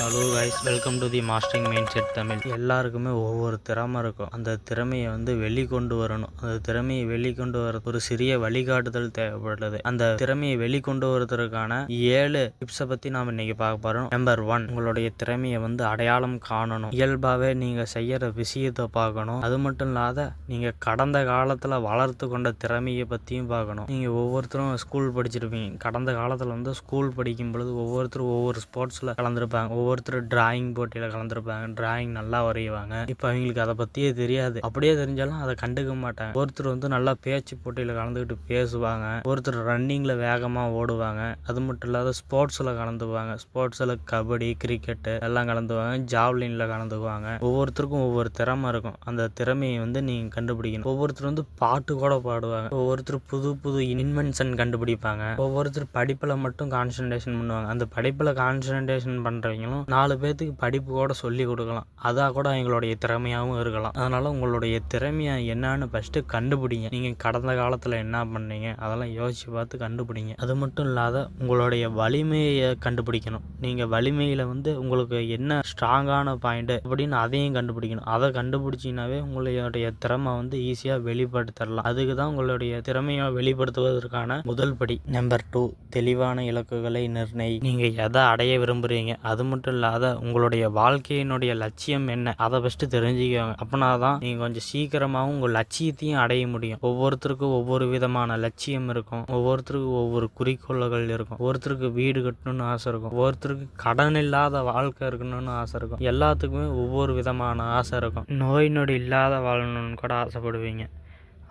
Hello guys, welcome to the mastering mind set Tamil. எல்லாருக்குமே ஒவ்வொரு திறமை இருக்கும். அந்த திறமையை வெளிக்கொண்டு வரணும். அந்த திறமையை வெளிக்கொண்டு வர ஒரு சிறிய வழிகாட்டுதல் தேவைப்படுது. அந்த திறமையை வெளிக்கொண்டு வரதுக்கான 7 டிப்ஸை பற்றி நாம் இன்னைக்கு பார்க்க போகிறோம். நம்பர் 1, உங்களுடைய திறமையை அடையாளம் காணணும். இயல்பாகவே நீங்கள் செய்கிற விஷயத்தை பார்க்கணும். அது மட்டும் இல்லாத நீங்கள் கடந்த காலத்தில் வளர்த்து கொண்ட திறமையை பற்றியும் பார்க்கணும். நீங்கள் ஒவ்வொருத்தரும் ஸ்கூல் படிச்சிருப்பீங்க. கடந்த காலத்தில் ஸ்கூல் படிக்கும் பொழுது ஒவ்வொருத்தரும் ஒவ்வொரு ஸ்போர்ட்ஸில் கலந்துருப்பாங்க. ஒவ்வொருத்தர் டிராயிங் போட்டியில் கலந்துருப்பாங்க. டிராயிங் நல்லா வரைவாங்க. இப்போ அவங்களுக்கு அதை பற்றியே தெரியாது. அப்படியே தெரிஞ்சாலும் அதை கண்டுக்க மாட்டாங்க. ஒருத்தர் நல்லா பேச்சு போட்டியில் கலந்துக்கிட்டு பேசுவாங்க. ஒருத்தர் ரன்னிங்கில் வேகமாக ஓடுவாங்க. அது மட்டும் இல்லாத ஸ்போர்ட்ஸில் கலந்துக்குவாங்க. ஸ்போர்ட்ஸில் கபடி, கிரிக்கெட்டு எல்லாம் கலந்துக்குவாங்க. ஜாவ்லினில் கலந்துக்குவாங்க. ஒவ்வொருத்தருக்கும் ஒவ்வொரு திறமை இருக்கும். அந்த திறமையை நீங்கள் கண்டுபிடிக்கணும். ஒவ்வொருத்தர் பாட்டு கூட பாடுவாங்க. ஒவ்வொருத்தர் புது புது இன்வென்ஷன் கண்டுபிடிப்பாங்க. ஒவ்வொருத்தர் படிப்பில் மட்டும் கான்சன்ட்ரேஷன் பண்ணுவாங்க. அந்த படிப்பில் கான்சன்ட்ரேஷன் பண்ணுறவங்களும் 4 பேர்த்துக்கு படிப்பு கூட சொல்லி கொடுக்கலாம். அதான் கூட எங்களுடைய திறமையாகவும் இருக்கலாம். அதனால் உங்களுடைய திறமையை என்னன்னு ஃபஸ்ட்டு கண்டுபிடிங்க. நீங்கள் கடந்த காலத்தில் என்ன பண்ணீங்க அதெல்லாம் யோசித்து பார்த்து கண்டுபிடிங்க. அது மட்டும் இல்லாத உங்களுடைய வலிமையை கண்டுபிடிக்கணும். நீங்கள் வலிமையில் உங்களுக்கு என்ன ஸ்ட்ராங்கான பாயிண்ட் அப்படின்னு அதையும் கண்டுபிடிக்கணும். அதை கண்டுபிடிச்சிங்கனாவே உங்களுடைய திறமை ஈஸியாக வெளிப்படுத்தலாம். அதுக்கு தான் உங்களுடைய திறமையை வெளிப்படுத்துவதற்கான முதல் படி. நம்பர் 2, தெளிவான இலக்குகளை நிர்ணயி. நீங்கள் எதை அடைய விரும்புகிறீங்க, அது மட்டும் இல்லாத உங்களுடைய வாழ்க்கையினுடைய லட்சியம் என்ன, அதை ஃபஸ்ட்டு தெரிஞ்சுக்கோங்க. அப்படின்னா தான் நீங்கள் கொஞ்சம் சீக்கிரமாகவும் உங்கள் லட்சியத்தையும் அடைய முடியும். ஒவ்வொருத்தருக்கும் ஒவ்வொரு விதமான லட்சியம் இருக்கும். ஒவ்வொருத்தருக்கும் ஒவ்வொரு குறிக்கோள்கள் இருக்கும். ஒவ்வொருத்தருக்கு வீடு கட்டணும்னு ஆசை இருக்கும். ஒவ்வொருத்தருக்கு கடன் இல்லாத வாழ்க்கை இருக்கணும்னு ஆசை இருக்கும். எல்லாத்துக்குமே ஒவ்வொரு விதமான ஆசை இருக்கும். நோய் நொடி இல்லாத வாழணும்னு கூட ஆசைப்படுவீங்க.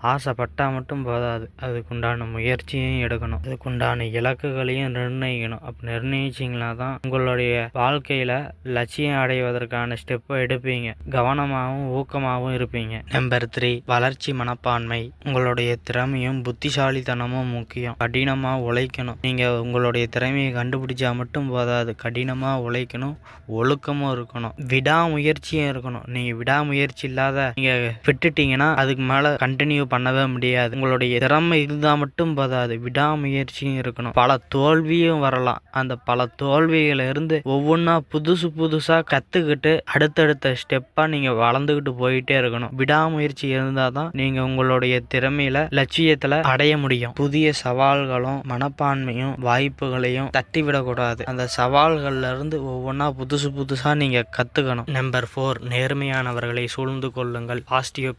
ஆசைப்பட்டால் மட்டும் போதாது, அதுக்குண்டான முயற்சியையும் எடுக்கணும். அதுக்குண்டான இலக்குகளையும் நிர்ணயிக்கணும். அப்போ நிர்ணயிச்சிங்களா தான் உங்களுடைய வாழ்க்கையில் லட்சியம் அடைவதற்கான ஸ்டெப்பை எடுப்பீங்க. கவனமாகவும் ஊக்கமாகவும் இருப்பீங்க. நம்பர் 3, வளர்ச்சி மனப்பான்மை. உங்களுடைய திறமையும் புத்திசாலித்தனமும் முக்கியம். கடினமாக உழைக்கணும். நீங்கள் உங்களுடைய திறமையை கண்டுபிடிச்சா மட்டும் போதாது, கடினமாக உழைக்கணும். ஒழுக்கமும் இருக்கணும். விடாமுயற்சியும் இருக்கணும். நீங்கள் விடாமுயற்சி இல்லாத நீங்கள் விட்டுட்டீங்கன்னா அதுக்கு மேலே கண்டினியூ பண்ணவே முடியாது. உங்களுடைய திறமை இருந்தால் மட்டும் போதாது, விடாமுயற்சியும் இருக்கணும். பல தோல்வியும் வரலாம். அந்த பல தோல்வியில இருந்து ஒவ்வொன்றா புதுசாக கற்றுக்கிட்டு அடுத்தடுத்த ஸ்டெப்பாக நீங்கள் வளர்ந்துக்கிட்டு போயிட்டே இருக்கணும். விடாமுயற்சி இருந்தால் தான் நீங்கள் உங்களுடைய திறமையில லட்சியத்தில் அடைய முடியும். புதிய சவால்களும் மனப்பான்மையும் வாய்ப்புகளையும் தட்டி விடக்கூடாது. அந்த சவால்கள்ல இருந்து ஒவ்வொன்றா புதுசாக நீங்கள் கற்றுக்கணும். நம்பர் 4, நேர்மையானவர்களை சூழ்ந்து கொள்ளுங்கள். பாசிட்டிவ்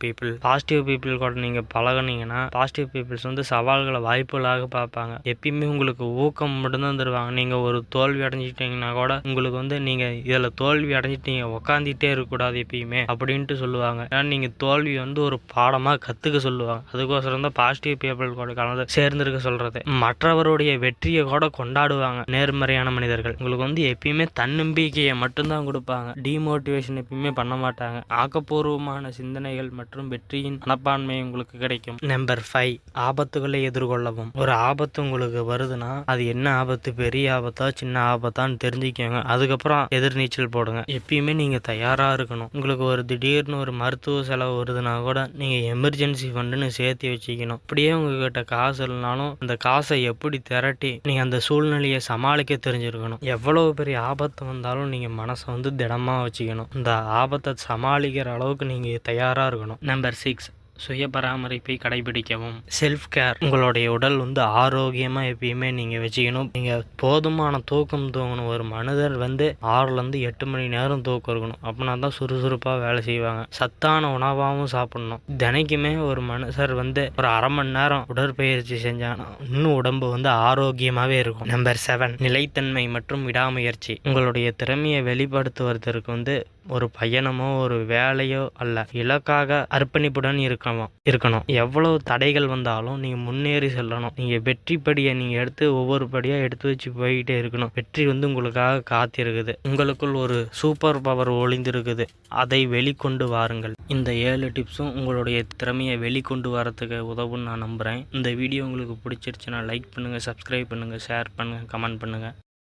பீப்புள் கூட நீங்கள் பழகுனீங்கன்னா பாசிட்டிவ் பீப்புள்ஸ் சவால்களை வாய்ப்புகளாக பார்ப்பாங்க. எப்பயுமே உங்களுக்கு ஊக்கம் மட்டும்தான் தருவாங்க. நீங்கள் ஒரு தோல்வி அடைஞ்சிட்டீங்கன்னா கூட உங்களுக்கு நீங்கள் இதில் தோல்வி அடைஞ்சிட்டு நீங்கள் உக்காந்துட்டே இருக்கக்கூடாது எப்பயுமே அப்படின்ட்டு சொல்லுவாங்க. ஏன்னா நீங்கள் தோல்வி ஒரு பாடமாக கற்றுக்க சொல்லுவாங்க. அதுக்கோசரம் தான் பாசிட்டிவ் பீப்புள் கூட கலந்து சேர்ந்துருக்க சொல்கிறது. மற்றவருடைய வெற்றியை கூட கொண்டாடுவாங்க. நேர்மறையான மனிதர்கள் உங்களுக்கு எப்பயுமே தன்னம்பிக்கையை மட்டும்தான் கொடுப்பாங்க. டிமோட்டிவேஷன் எப்பயுமே பண்ண மாட்டாங்க. ஆக்கப்பூர்வமான சிந்தனைகள் மற்றும் வெற்றியின் மனப்பான்மை உங்களுக்கு கிடைக்கும். நம்பர் 5, ஆபத்துகளை எதிர்கொள்ளவும். ஒரு ஆபத்து உங்களுக்கு வருதுன்னா அது என்ன ஆபத்து, பெரிய ஆபத்தா சின்ன ஆபத்தான்னு தெரிஞ்சுக்கோங்க. அதுக்கப்புறம் எதிர்நீச்சல் போடுங்க. எப்பயுமே நீங்கள் தயாராக இருக்கணும். உங்களுக்கு ஒரு திடீர்னு ஒரு மருத்துவ செலவு வருதுன்னா கூட நீங்கள் எமர்ஜென்சி ஃபண்டுன்னு சேர்த்து வச்சுக்கணும். அப்படியே உங்ககிட்ட காசு இல்லைனாலும் அந்த காசை எப்படி திரட்டி நீங்கள் அந்த சூழ்நிலையை சமாளிக்க தெரிஞ்சிருக்கணும். எவ்வளவு பெரிய ஆபத்து வந்தாலும் நீங்கள் மனசை திடமாக வச்சுக்கணும். இந்த ஆபத்தை சமாளிக்கிற அளவுக்கு நீங்கள் தயாராக இருக்கணும். நம்பர் 6, சுய பராமரிப்பை கடைபிடிக்கவும். Self care. உங்களுடைய உடல் ஆரோக்கியமாக எப்பயுமே நீங்கள் வச்சுக்கணும். நீங்கள் போதுமான தூக்கம் தூங்கணும். ஒரு மனிதர் 6லேருந்து 8 மணி நேரம் தூக்கம் இருக்கணும். அப்படின்னா தான் சுறுசுறுப்பாக வேலை செய்வாங்க. சத்தான உணவாகவும் சாப்பிடணும். தினைக்குமே ஒரு மனுஷர் ஒரு அரை மணி நேரம் உடற்பயிற்சி செஞ்சாங்கன்னா இன்னும் உடம்பு ஆரோக்கியமாகவே இருக்கும். நம்பர் 7, நிலைத்தன்மை மற்றும் விடாமுயற்சி. உங்களுடைய திறமையை வெளிப்படுத்துவதற்கு ஒரு பயணமோ ஒரு வேலையோ அல்ல, இலக்காக அர்ப்பணிப்புடன் இருக்கணும். எவ்வளவு தடைகள் வந்தாலும் நீங்கள் முன்னேறி செல்லணும். நீங்கள் வெற்றி படியை நீங்கள் எடுத்து ஒவ்வொரு படியாக எடுத்து வச்சு போய்கிட்டே இருக்கணும். வெற்றி உங்களுக்காக காத்திருக்குது. உங்களுக்குள் ஒரு சூப்பர் பவர் ஒளிந்திருக்குது. அதை வெளிக்கொண்டு வாருங்கள். இந்த 7 டிப்ஸும் உங்களுடைய திறமையை வெளிக்கொண்டு வரத்துக்கு உதவுன்னு நான் நம்புகிறேன். இந்த வீடியோ உங்களுக்கு பிடிச்சிருச்சுன்னா லைக் பண்ணுங்கள், சப்ஸ்கிரைப் பண்ணுங்கள், ஷேர் பண்ணுங்கள், கமெண்ட் பண்ணுங்கள்.